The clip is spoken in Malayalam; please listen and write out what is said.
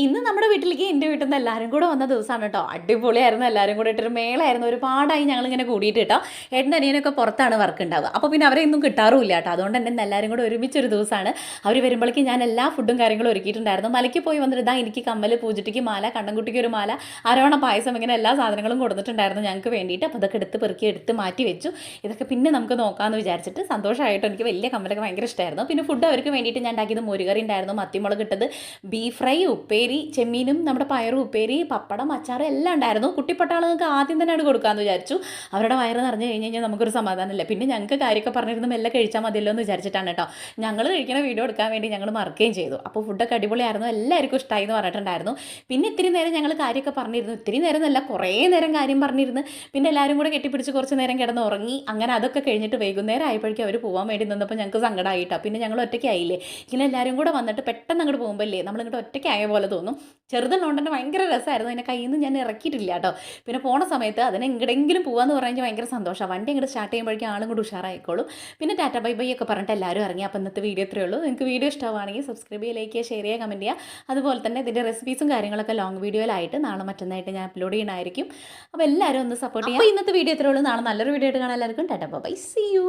ഇന്ന് നമ്മുടെ വീട്ടിലേക്ക് എൻ്റെ വീട്ടിൽ നിന്ന് എല്ലാവരും കൂടെ വന്ന ദിവസമാണ് കേട്ടോ. അടിപൊളിയായിരുന്നു. എല്ലാവരും കൂടെ ഇട്ടൊരു മേളായിരുന്നു. ഒരുപാടായി ഞങ്ങളിങ്ങനെ കൂടിയിട്ട് കേട്ടോ. ഏട്ടൻ്റെ അനിയനൊക്കെ പുറത്താണ് വർക്ക് ഉണ്ടാവുക. അപ്പോൾ പിന്നെ അവരെ ഒന്നും കിട്ടാറുമില്ല കേട്ടോ. അതുകൊണ്ട് തന്നെ ഇന്ന് എല്ലാവരും കൂടെ ഒരുമിച്ചൊരു ദിവസമാണ്. അവർ വരുമ്പോഴേക്കും ഞാൻ എല്ലാ ഫുഡും കാര്യങ്ങളും ഒരുക്കിയിട്ടുണ്ടായിരുന്നു. മലയ്ക്ക് പോയി വന്നിട്ട് ഇതാ എനിക്ക് കമ്മൽ, പൂജട്ടിക്ക് മാല, കണ്ണൻകുട്ടിക്ക് ഒരു മാല, അരവണ പായസം, ഇങ്ങനെ എല്ലാ സാധനങ്ങളും കൊടുത്തിട്ടുണ്ടായിരുന്നു ഞങ്ങൾക്ക് വേണ്ടിയിട്ട്. അപ്പോൾ അതൊക്കെ എടുത്ത് പെറുക്കി എടുത്ത് മാറ്റി വെച്ചു. ഇതൊക്കെ പിന്നെ നമുക്ക് നോക്കാമെന്ന് വിചാരിച്ചിട്ട് സന്തോഷമായിട്ട് എനിക്ക് വലിയ കമ്മലൊക്കെ ഭയങ്കര ഇഷ്ടമായിരുന്നു. പിന്നെ ഫുഡ് അവർക്ക് വേണ്ടിയിട്ട് ഞാൻ ഉണ്ടാക്കിയത് മോരുകറി ഉണ്ടായിരുന്നു, മത്തിമുളക് ഇട്ടത്, ബീഫ് ഫ്രൈ, ഉപ്പേരി, ചെമ്മീനും നമ്മുടെ പയറും ഉപ്പേരി, പപ്പടം, അച്ചാറ് എല്ലാം ഉണ്ടായിരുന്നു. കുട്ടിപ്പട്ടാളങ്ങൾക്ക് ആദ്യം തന്നെ അത് കൊടുക്കാമെന്ന് വിചാരിച്ചു. അവരുടെ വയറ് നിറഞ്ഞു കഴിഞ്ഞ് കഴിഞ്ഞാൽ നമുക്കൊരു സമാധാനമില്ല. പിന്നെ ഞങ്ങൾക്ക് കാര്യമൊക്കെ പറഞ്ഞിരുന്നു മെല്ലെ കഴിച്ചാൽ മതിയല്ലോ എന്ന് വിചാരിച്ചിട്ടാണ് കേട്ടോ. ഞങ്ങൾ കഴിക്കുന്ന വീഡിയോ എടുക്കാൻ വേണ്ടി ഞങ്ങൾ മറക്കുകയും ചെയ്തു. അപ്പോൾ ഫുഡൊക്കെ അടിപൊളിയായിരുന്നു, എല്ലാവർക്കും ഇഷ്ടമായി എന്ന് പറഞ്ഞിട്ടുണ്ടായിരുന്നു. പിന്നെ ഇത്തിരി നേരം ഞങ്ങൾ കാര്യമൊക്കെ പറഞ്ഞിരുന്നു. ഇത്തിരി നേരം എന്നല്ല, കുറേ നേരം കാര്യം പറഞ്ഞിരുന്നു. പിന്നെ എല്ലാവരും കൂടെ കെട്ടിപ്പിടിച്ച് കുറച്ച് നേരം കിടന്ന് ഉറങ്ങി. അങ്ങനെ അതൊക്കെ കഴിഞ്ഞിട്ട് വൈകുന്നേരം ആയപ്പോഴേക്കും അവർ പോകാൻ വേണ്ടി നിന്നപ്പോൾ ഞങ്ങൾക്ക് സങ്കടമായിട്ടോ. പിന്നെ ഞങ്ങൾ ഒറ്റയ്ക്കായില്ലേ. ഇങ്ങനെ എല്ലാവരും കൂടെ വന്നിട്ട് പെട്ടെന്ന് അങ്ങോട്ട് പോകുമ്പോൾ ഇല്ലേ നമ്മളിങ്ങോട്ട് ഒറ്റയ്ക്കായ പോലെ തോന്നും. ചെറുതുള്ളതുകൊണ്ട് തന്നെ ഭയങ്കര രസമായിരുന്നു. അതിനെ കയ്യിൽ നിന്ന് ഞാൻ ഇറക്കിയിട്ടില്ല കേട്ടോ. പിന്നെ പോണ സമയത്ത് അതിനെ എങ്ങടെങ്കിലും പോകാമെന്ന് പറഞ്ഞാൽ ഭയങ്കര സന്തോഷമാണ്. വണ്ടി അങ്ങോട്ട് സ്റ്റാർട്ട് ചെയ്യുമ്പോഴേക്കും ആളും കൂടി ഉഷാറായിക്കോളും. പിന്നെ ടാറ്റ ബൈ ബൈ ഒക്കെ പറഞ്ഞിട്ട് എല്ലാവരും ഇറങ്ങി. അപ്പോൾ ഇന്നത്തെ വീഡിയോ ഇത്രയേ ഉള്ളൂ. നിങ്ങൾക്ക് വീഡിയോ ഇഷ്ടമാണെങ്കിൽ സബ്സ്ക്രൈബ് ചെയ്യുക, ലൈക്ക് ചെയ്യുക, ഷെയർ ചെയ്യുക, കമൻറ്റ് ചെയ്യുക. അതുപോലെ തന്നെ ഇതിൻ്റെ റെസിപ്പീസും കാര്യങ്ങളൊക്കെ ലോങ് വീഡിയോയിലായിട്ട് നാളെ മറ്റന്നായിട്ട് ഞാൻ അപ്ലോഡ് ചെയ്യണമായിരിക്കും. അപ്പോൾ എല്ലാവരും ഒന്ന് സപ്പോർട്ട് ചെയ്യുക. അപ്പോൾ ഇന്നത്തെ വീഡിയോ ഇത്രയേ ഉള്ളൂ. നാളെ നല്ലൊരു വീഡിയോ ആയിട്ട് കാണാം. എല്ലാവർക്കും tata bye bye, see U.